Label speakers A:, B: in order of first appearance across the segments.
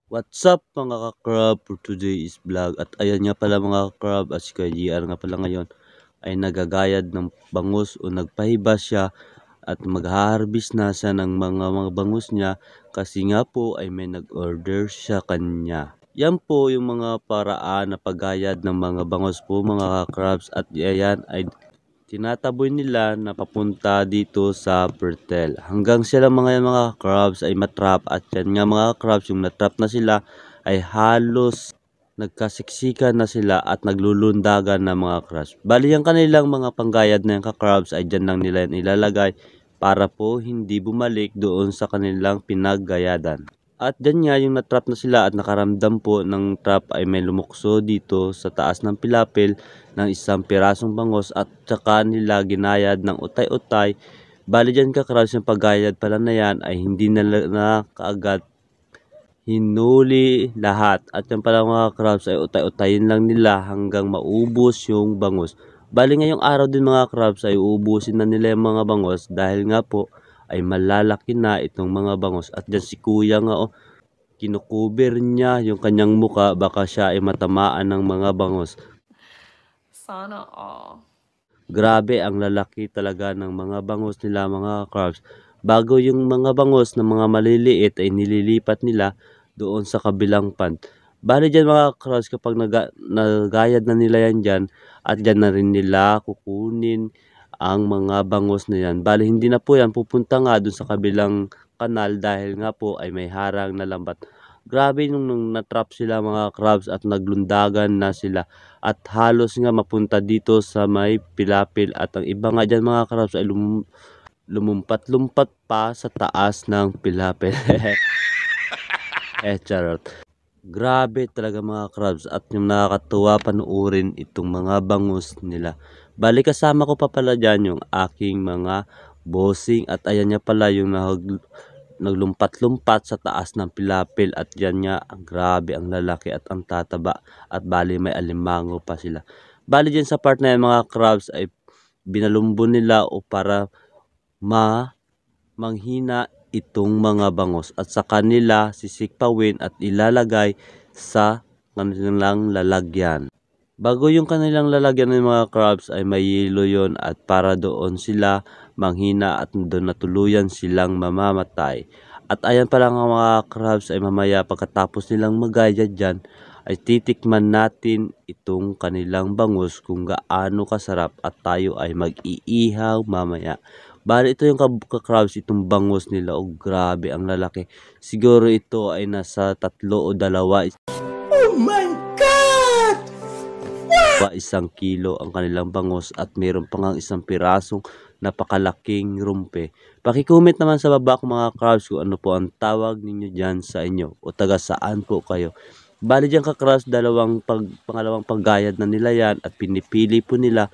A: What's up mga ka-crab, for today's vlog. At ayan nga pala mga ka-crab, at si Kuya GR nga pala ngayon ay nagagayad ng bangus o nagpahibas siya at mag-harvest na siya ng mga bangus niya kasi nga po ay may nag-order siya kanya. Yan po yung mga paraan na paggayad ng mga bangus po mga ka-crabs, at ayan ay tinataboy nila na papunta dito sa Pertel. Hanggang sila mga crabs ay matrap, at yan nga mga crabs, yung natrap na sila ay halos nagkasiksikan na sila at naglulundagan na mga crabs. Bali ang kanilang mga panggayad na yung ka-crabs ay dyan lang nila yan ilalagay para po hindi bumalik doon sa kanilang pinaggayadan. At dyan nga yung natrap na sila at nakaramdam po ng trap ay may lumukso dito sa taas ng pilapil ng isang pirasong bangos, at saka nila ginayad ng utay-utay. Bali dyan ka-crabs, yung paggayad pala na yan ay hindi na kaagad hinuli lahat. At yung pala mga crabs ay utay-utayin lang nila hanggang maubos yung bangus. Bali ngayong araw din mga crabs ay uubusin na nila yung mga bangus dahil nga po ay malalaki na itong mga bangus. At dyan si kuya nga kinukuber niya yung kanyang muka, baka siya ay matamaan ng mga bangus.
B: Sana all.
A: Grabe ang lalaki talaga ng mga bangus nila mga crabs. Bago yung mga bangus na mga maliliit ay nililipat nila doon sa kabilang pond. Bali dyan mga crabs, kapag nagayad na nila yan dyan, at dyan na rin nila kukunin ang mga bangus na yan. Bali hindi na po yan pupunta nga doon sa kabilang kanal dahil nga po ay may harang na lambat. Grabe nung natrap sila mga crabs at naglundagan na sila at halos nga mapunta dito sa may pilapil, at ang iba nga dyan mga crabs ay lumumpat-lumpat pa sa taas ng pilapil. Charot. Grabe talaga mga crabs, at yung nakakatuwa panuorin itong mga bangus nila. Bali kasama ko pa pala dyan yung aking mga bossing, at ayan niya pala yung naglumpat-lumpat sa taas ng pilapil, at yan nga grabe ang lalaki at ang tataba, at bali may alimango pa sila. Bali dyan sa part na yan mga crabs ay binalumbo nila o para manghina itong mga bangus, at sa kanila sisikpawin at ilalagay sa kanilang lalagyan. Bago yung kanilang lalagyan ng mga crabs ay may yelo yon, at para doon sila manghina at doon natuluyan silang mamamatay. At ayan pala nga mga crabs ay mamaya pagkatapos nilang magaya dyan ay titikman natin itong kanilang bangus kung gaano kasarap, at tayo ay mag-iihaw mamaya. Bali ito yung ka-crabs, itong bangus nila. Oh grabe ang lalaki. Siguro ito ay nasa 3 o 2.
B: Oh my God!
A: Wow! 1 kilo ang kanilang bangus, at meron pa nga isang pirasong napakalaking rumpe. Paki-comment naman sa baba kung mga crabs kung ano po ang tawag ninyo dyan sa inyo o taga saan po kayo. Bali dyan ka-crabs, pangalawang paggayad na nila yan, at pinipili po nila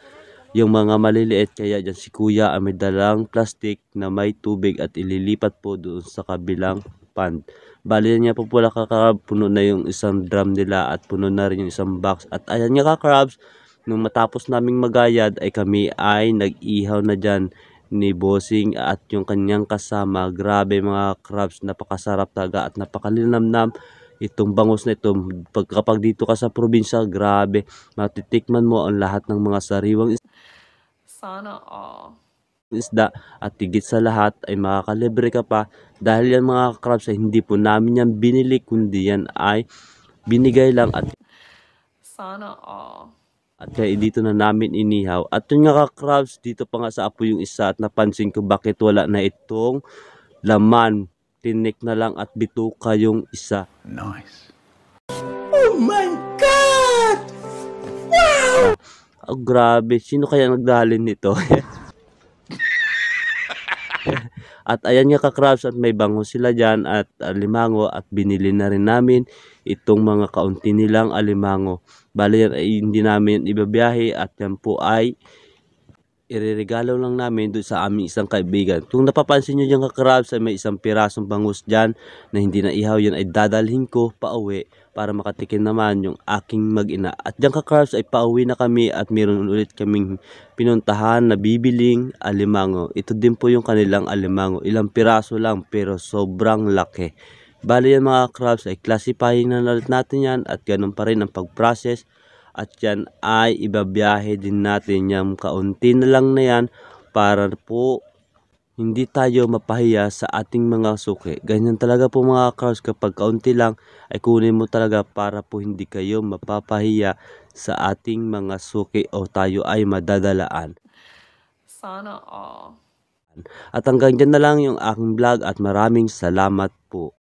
A: yung mga maliliit, kaya dyan si kuya ay may dalang plastic na may tubig at ililipat po doon sa kabilang pond. Bali niya po pala ka-crab, puno na yung isang drum nila at puno na rin yung isang box. At ayan nga ka-crabs, nung matapos naming magayad ay kami ay nag-ihaw na dyan ni Bossing at yung kanyang kasama. Grabe mga crabs, napakasarap talaga at napakalinamnam itong bangus na ito. Kapag dito ka sa probinsya, grabe, matitikman mo ang lahat ng mga sariwang
B: Sana all.
A: isda, at higit sa lahat ay makakalibre ka pa dahil yan mga crabs ay hindi po namin yan binili, kundi yan ay binigay lang,
B: Sana all.
A: at kaya dito na namin inihaw. At yun nga ka-crabs, dito pa nga sa apo yung isa, at napansin ko bakit wala na itong laman. Tinik na lang at bituka yung isa.
B: Nice. Oh my God! Wow!
A: Oh, grabe, sino kaya nagdalin nito? At ayan nga ka-crabs, at may bango sila dyan at alimango, at binili na rin namin itong mga kaunti nilang alimango. Bali yan ay hindi namin ibabiyahe, at yan po ay ireregalo lang namin doon sa aming isang kaibigan. Kung napapansin nyo dyan ka-crabs ay may isang pirasong bangus dyan na hindi na ihaw, yan ay dadalhin ko pa uwi para makatikin naman yung aking mag-ina. At dyan ka-crabs ay pauwi na kami, at meron ulit kaming pinuntahan na bibiling alimango. Ito din po yung kanilang alimango. Ilang piraso lang pero sobrang laki. Bali yan mga crabs ay classifying na ulit natin yan at ganun pa rin ang pag-process. At yan ay ibabiyahe din natin yung kaunti na lang na yan para po hindi tayo mapahiya sa ating mga suki. Ganyan talaga po mga crabs, kapag kaunti lang ay kunin mo talaga para po hindi kayo mapapahiya sa ating mga suki o tayo ay madadalaan.
B: Sana all.
A: At hanggang dyan na lang yung aking vlog at maraming salamat po.